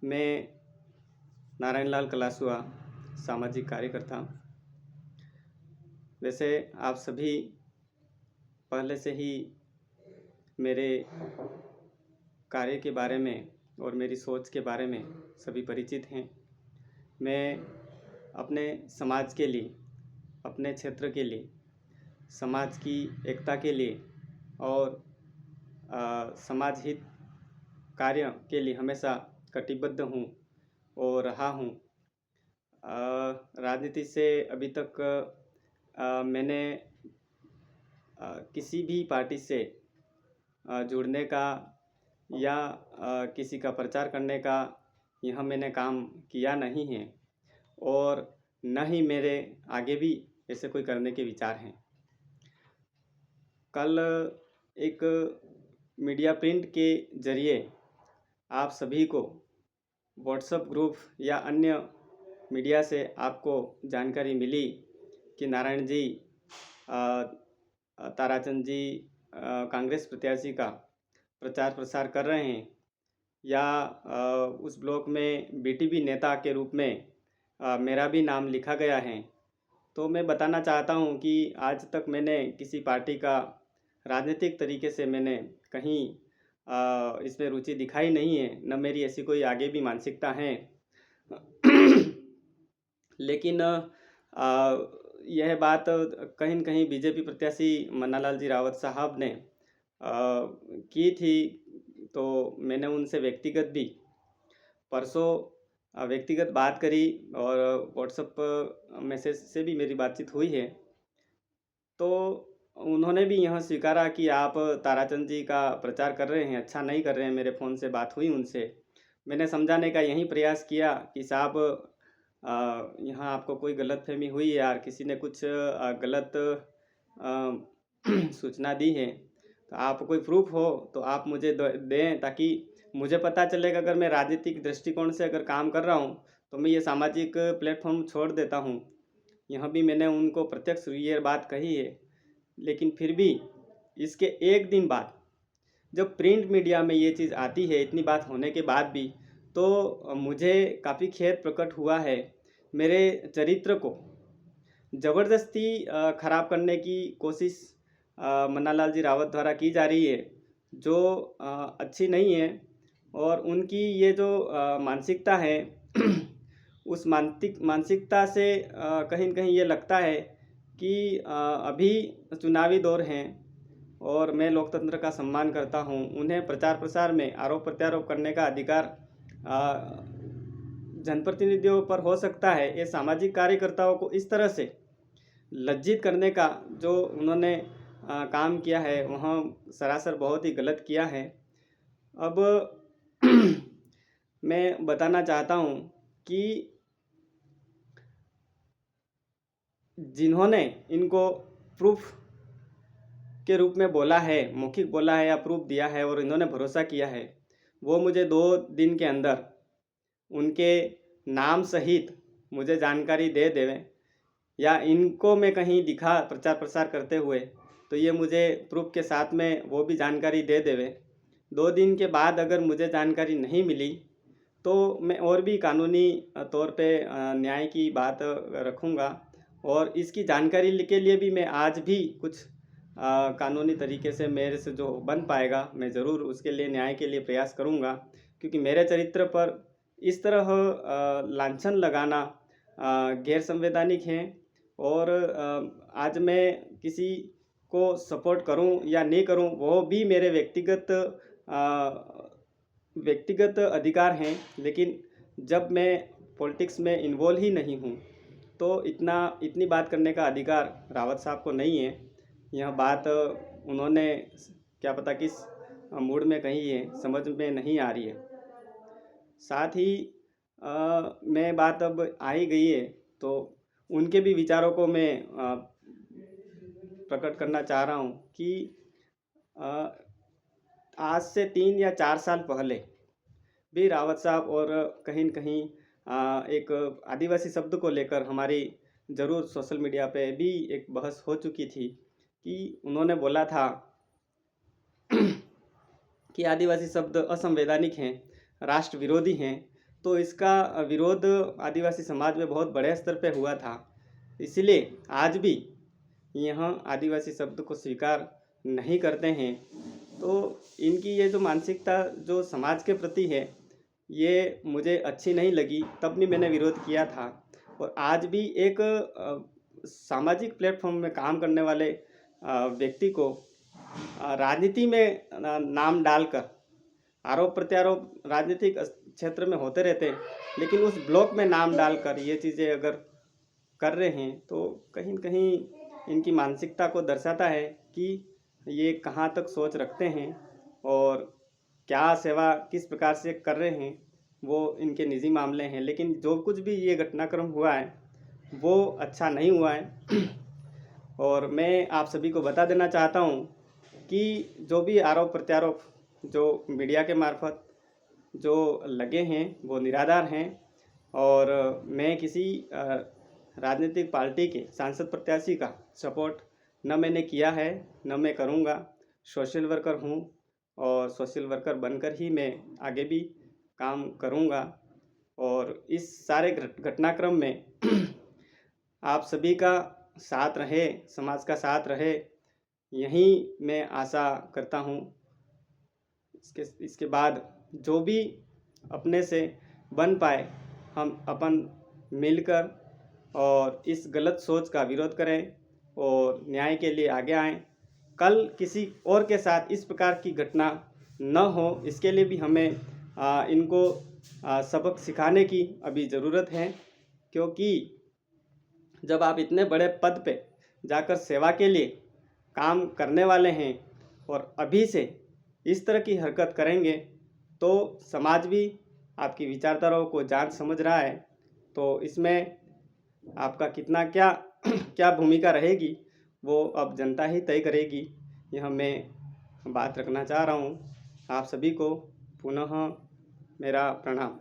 मैं नारायण लाल कलासुआ, सामाजिक कार्यकर्ता। वैसे आप सभी पहले से ही मेरे कार्य के बारे में और मेरी सोच के बारे में सभी परिचित हैं। मैं अपने समाज के लिए, अपने क्षेत्र के लिए, समाज की एकता के लिए और समाज हित कार्य के लिए हमेशा कटिबद्ध हूँ और रहा हूँ। राजनीति से अभी तक मैंने किसी भी पार्टी से जुड़ने का या किसी का प्रचार करने का यह मैंने काम किया नहीं है और न ही मेरे आगे भी ऐसे कोई करने के विचार हैं। कल एक मीडिया प्रिंट के जरिए आप सभी को व्हाट्सएप ग्रुप या अन्य मीडिया से आपको जानकारी मिली कि नारायण जी, ताराचंद जी कांग्रेस प्रत्याशी का प्रचार प्रसार कर रहे हैं या उस ब्लॉक में बीटीबी नेता के रूप में मेरा भी नाम लिखा गया है। तो मैं बताना चाहता हूं कि आज तक मैंने किसी पार्टी का राजनीतिक तरीके से मैंने कहीं इसमें रुचि दिखाई नहीं है, न मेरी ऐसी कोई आगे भी मानसिकता है। लेकिन यह बात कहीं न कहीं बीजेपी प्रत्याशी मन्नालाल जी रावत साहब ने की थी, तो मैंने उनसे व्यक्तिगत भी परसों व्यक्तिगत बात करी और व्हाट्सएप मैसेज से भी मेरी बातचीत हुई है। तो उन्होंने भी यह स्वीकारा कि आप ताराचंद जी का प्रचार कर रहे हैं, अच्छा नहीं कर रहे हैं। मेरे फ़ोन से बात हुई उनसे, मैंने समझाने का यही प्रयास किया कि साहब यहाँ आपको कोई गलतफहमी हुई है यार, किसी ने कुछ गलत सूचना दी है, तो आप कोई प्रूफ हो तो आप मुझे दें, ताकि मुझे पता चलेगा। अगर मैं राजनीतिक दृष्टिकोण से अगर काम कर रहा हूँ तो मैं ये सामाजिक प्लेटफॉर्म छोड़ देता हूँ। यहाँ भी मैंने उनको प्रत्यक्ष ये बात कही है। लेकिन फिर भी इसके एक दिन बाद जब प्रिंट मीडिया में ये चीज़ आती है, इतनी बात होने के बाद भी, तो मुझे काफ़ी खेद प्रकट हुआ है। मेरे चरित्र को ज़बरदस्ती ख़राब करने की कोशिश मन्नालाल जी रावत द्वारा की जा रही है, जो अच्छी नहीं है। और उनकी ये जो मानसिकता है उस मानसिकता से कहीं न कहीं ये लगता है कि अभी चुनावी दौर हैं और मैं लोकतंत्र का सम्मान करता हूं। उन्हें प्रचार प्रसार में आरोप प्रत्यारोप करने का अधिकार जनप्रतिनिधियों पर हो सकता है। ये सामाजिक कार्यकर्ताओं को इस तरह से लज्जित करने का जो उन्होंने काम किया है, वह सरासर बहुत ही गलत किया है। अब मैं बताना चाहता हूं कि जिन्होंने इनको प्रूफ के रूप में बोला है, मौखिक बोला है या प्रूफ दिया है और इन्होंने भरोसा किया है, वो मुझे 2 दिन के अंदर उनके नाम सहित मुझे जानकारी दे देवें, या इनको मैं कहीं दिखा प्रचार प्रसार करते हुए तो ये मुझे प्रूफ के साथ में वो भी जानकारी दे देवे। 2 दिन के बाद अगर मुझे जानकारी नहीं मिली तो मैं और भी कानूनी तौर पे न्याय की बात रखूँगा और इसकी जानकारी के लिए भी मैं आज भी कुछ कानूनी तरीके से मेरे से जो बन पाएगा मैं ज़रूर उसके लिए न्याय के लिए प्रयास करूँगा। क्योंकि मेरे चरित्र पर इस तरह लांछन लगाना गैर संवैधानिक है। और आज मैं किसी को सपोर्ट करूं या नहीं करूं वो भी मेरे व्यक्तिगत अधिकार हैं। लेकिन जब मैं पॉलिटिक्स में इन्वॉल्व ही नहीं हूं तो इतनी बात करने का अधिकार रावत साहब को नहीं है। यह बात उन्होंने क्या पता किस मूड में कही है, समझ में नहीं आ रही है। साथ ही मैं बात अब आ ही गई है तो उनके भी विचारों को मैं प्रकट करना चाह रहा हूँ कि आज से 3 या 4 साल पहले भी रावत साहब और कहीं न कहीं एक आदिवासी शब्द को लेकर हमारी ज़रूर सोशल मीडिया पे भी एक बहस हो चुकी थी कि उन्होंने बोला था कि आदिवासी शब्द असंवैधानिक हैं, राष्ट्र विरोधी हैं। तो इसका विरोध आदिवासी समाज में बहुत बड़े स्तर पे हुआ था। इसलिए आज भी यहाँ आदिवासी शब्द को स्वीकार नहीं करते हैं। तो इनकी ये जो मानसिकता जो समाज के प्रति है, ये मुझे अच्छी नहीं लगी, तब भी मैंने विरोध किया था। और आज भी एक सामाजिक प्लेटफॉर्म में काम करने वाले व्यक्ति को राजनीति में नाम डालकर आरोप प्रत्यारोप राजनीतिक क्षेत्र में होते रहते हैं, लेकिन उस ब्लॉक में नाम डालकर ये चीज़ें अगर कर रहे हैं तो कहीं न कहीं इनकी मानसिकता को दर्शाता है कि ये कहाँ तक सोच रखते हैं और क्या सेवा किस प्रकार से कर रहे हैं, वो इनके निजी मामले हैं। लेकिन जो कुछ भी ये घटनाक्रम हुआ है वो अच्छा नहीं हुआ है। और मैं आप सभी को बता देना चाहता हूँ कि जो भी आरोप प्रत्यारोप जो मीडिया के मार्फत जो लगे हैं वो निराधार हैं। और मैं किसी राजनीतिक पार्टी के सांसद प्रत्याशी का सपोर्ट न मैंने किया है, न मैं करूँगा। सोशल वर्कर हूँ और सोशल वर्कर बनकर ही मैं आगे भी काम करूँगा। और इस सारे घटनाक्रम में आप सभी का साथ रहे, समाज का साथ रहे, यही मैं आशा करता हूँ। इसके बाद जो भी अपने से बन पाए, हम अपन मिलकर और इस गलत सोच का विरोध करें और न्याय के लिए आगे आएं। कल किसी और के साथ इस प्रकार की घटना न हो, इसके लिए भी हमें इनको सबक सिखाने की अभी ज़रूरत है। क्योंकि जब आप इतने बड़े पद पे जाकर सेवा के लिए काम करने वाले हैं और अभी से इस तरह की हरकत करेंगे तो समाज भी आपकी विचारधाराओं को जान समझ रहा है। तो इसमें आपका कितना क्या क्या भूमिका रहेगी वो अब जनता ही तय करेगी। यह मैं बात रखना चाह रहा हूँ। आप सभी को पुनः मेरा प्रणाम।